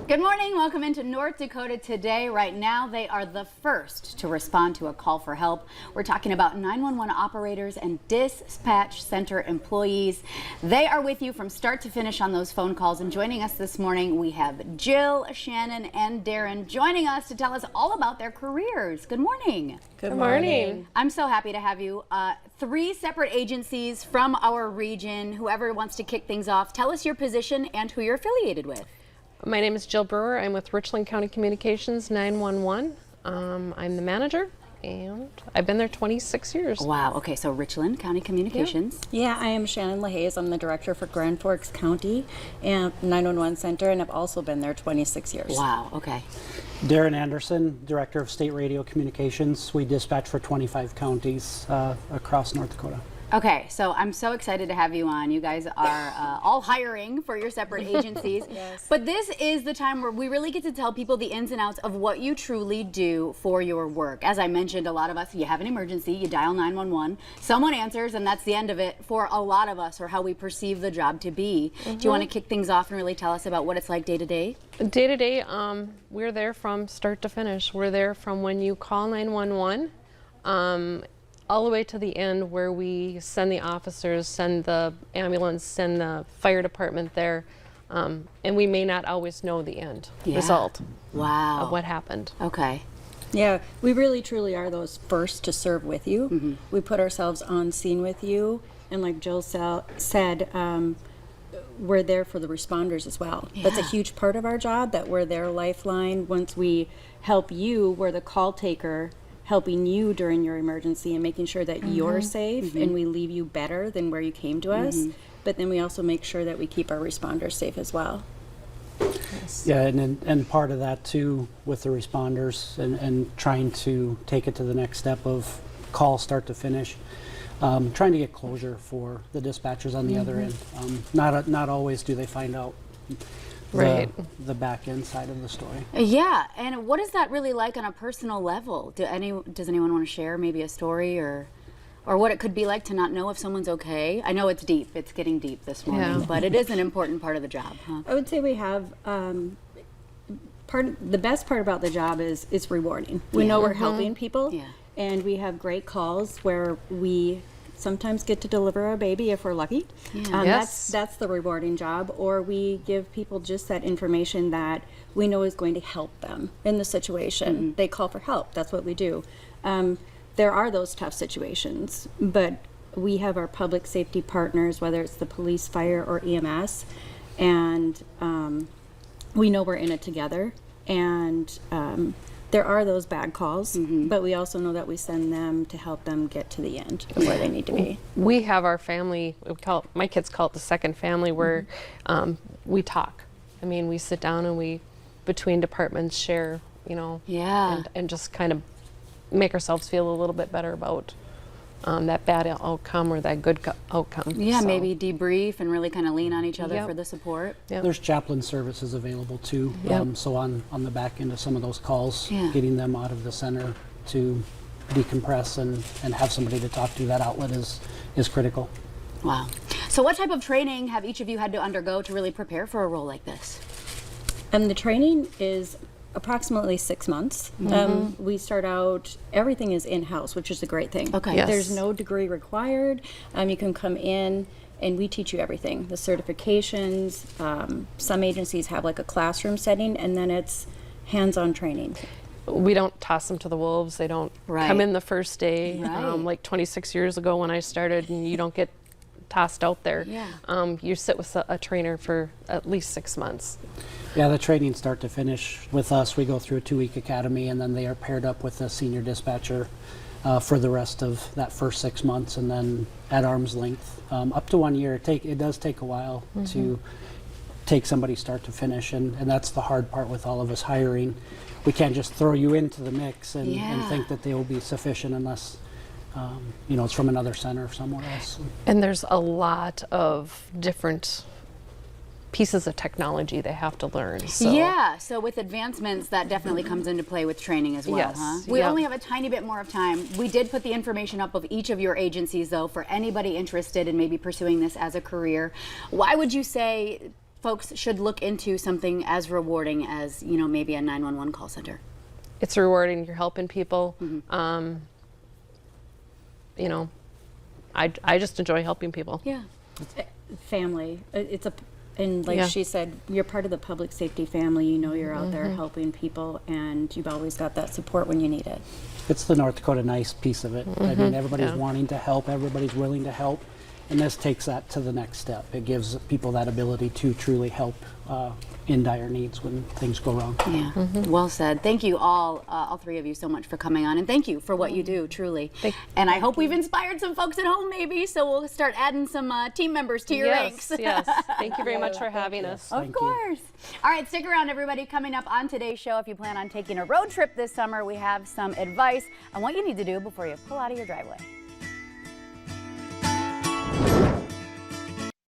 Good morning. Welcome into North Dakota Today. Right now, they are the first to respond to a call for help. We're talking about 911 operators and dispatch center employees. They are with you from start to finish on those phone calls. And joining us this morning, we have Jill, Shannon, and Darren joining us to tell us all about their careers. Good morning. Good morning. I'm so happy to have you. Three separate agencies from our region. Whoever wants to kick things off, tell us your position and who you're affiliated with. My name is Jill Brewer. I'm with Richland County Communications 911. I'm the manager, and I've been there 26 years. Wow. Okay, so Richland County Communications. Yeah, I am Shannon LaHaye. I'm the director for Grand Forks County and 911 Center, and I've also been there 26 years. Wow. Okay. Darren Anderson, Director of State Radio Communications. We dispatch for 25 counties across North Dakota. Okay, so I'm so excited to have you on. You guys are all hiring for your separate agencies. Yes. But this is the time where we really get to tell people the ins and outs of what you truly do for your work. As I mentioned, a lot of us, you have an emergency, you dial 911, someone answers, and that's the end of it for a lot of us, or how we perceive the job to be. Do you want to kick things off and really tell us about what it's like day to day? Day to day, we're there from start to finish. We're there from when you call 911 all the way to the end, where we send the officers, send the ambulance, send the fire department there, and we may not always know the end result of what happened. Okay. Yeah, we really truly are those first to serve with you. We put ourselves on scene with you, and like Jill said, we're there for the responders as well. That's a huge part of our job, that we're their lifeline. Once we help you, we're the call taker, helping you during your emergency and making sure that you're safe, and we leave you better than where you came to us. But then we also make sure that we keep our responders safe as well. Yeah, and part of that too with the responders and trying to take it to the next step of call start to finish. Trying to get closure for the dispatchers on the other end. Not always do they find out the back end side of the story. Yeah, and what is that really like on a personal level? Does anyone want to share maybe a story or what it could be like to not know if someone's okay? I know it's deep, it's getting deep this morning, but it is an important part of the job, huh? I would say we have the best part about the job is it's rewarding. We know we're helping people, and we have great calls where we sometimes get to deliver a baby if we're lucky. That's the rewarding job. Or we give people just that information that we know is going to help them in the situation. They call for help. That's what we do. There are those tough situations, but we have our public safety partners, whether it's the police, fire, or EMS, and we know we're in it together. And there are those bad calls, but we also know that we send them to help them get to the end of where they need to be. We have our family, my kids call it the second family, where we talk. I mean, we sit down and we, between departments, share, and just kind of make ourselves feel a little bit better about that bad outcome or that good outcome. Yeah, so maybe debrief and really kind of lean on each other for the support. There's chaplain services available too. So on the back end of some of those calls, getting them out of the center to decompress and have somebody to talk to, that outlet is critical. Wow. So what type of training have each of you had to undergo to really prepare for a role like this? The training is approximately 6 months. We start out, everything is in-house, which is a great thing. Okay. There's no degree required. You can come in and we teach you everything. The certifications, some agencies have like a classroom setting, and then it's hands-on training. We don't toss them to the wolves. They don't come in the first day. Like 26 years ago when I started, and you don't get tossed out there. You sit with a trainer for at least 6 months. Yeah, the training start to finish with us. We go through a 2-week academy, and then they are paired up with a senior dispatcher for the rest of that first 6 months, and then at arm's length up to 1 year. It does take a while to take somebody start to finish, and that's the hard part with all of us hiring. We can't just throw you into the mix and think that they will be sufficient unless it's from another center or somewhere else. And there's a lot of different pieces of technology they have to learn. So with advancements, that definitely comes into play with training as well, huh? We only have a tiny bit more of time. We did put the information up of each of your agencies, though, for anybody interested in maybe pursuing this as a career. Why would you say folks should look into something as rewarding as, you know, maybe a 911 call center? It's rewarding. You're helping people. You know, I just enjoy helping people. Yeah. Family. And like she said, you're part of the public safety family. You know, you're out there helping people, and you've always got that support when you need it. It's the North Dakota nice piece of it. I mean, everybody's wanting to help, everybody's willing to help, and this takes that to the next step. It gives people that ability to truly help in dire needs when things go wrong. Yeah, well said. Thank you all three of you so much for coming on, and thank you for what you do, truly. And I hope we've inspired some folks at home maybe, so we'll start adding some team members to your ranks. Yes, thank you very much for having us. Of course. All right, stick around, everybody. Coming up on today's show, if you plan on taking a road trip this summer, we have some advice on what you need to do before you pull out of your driveway.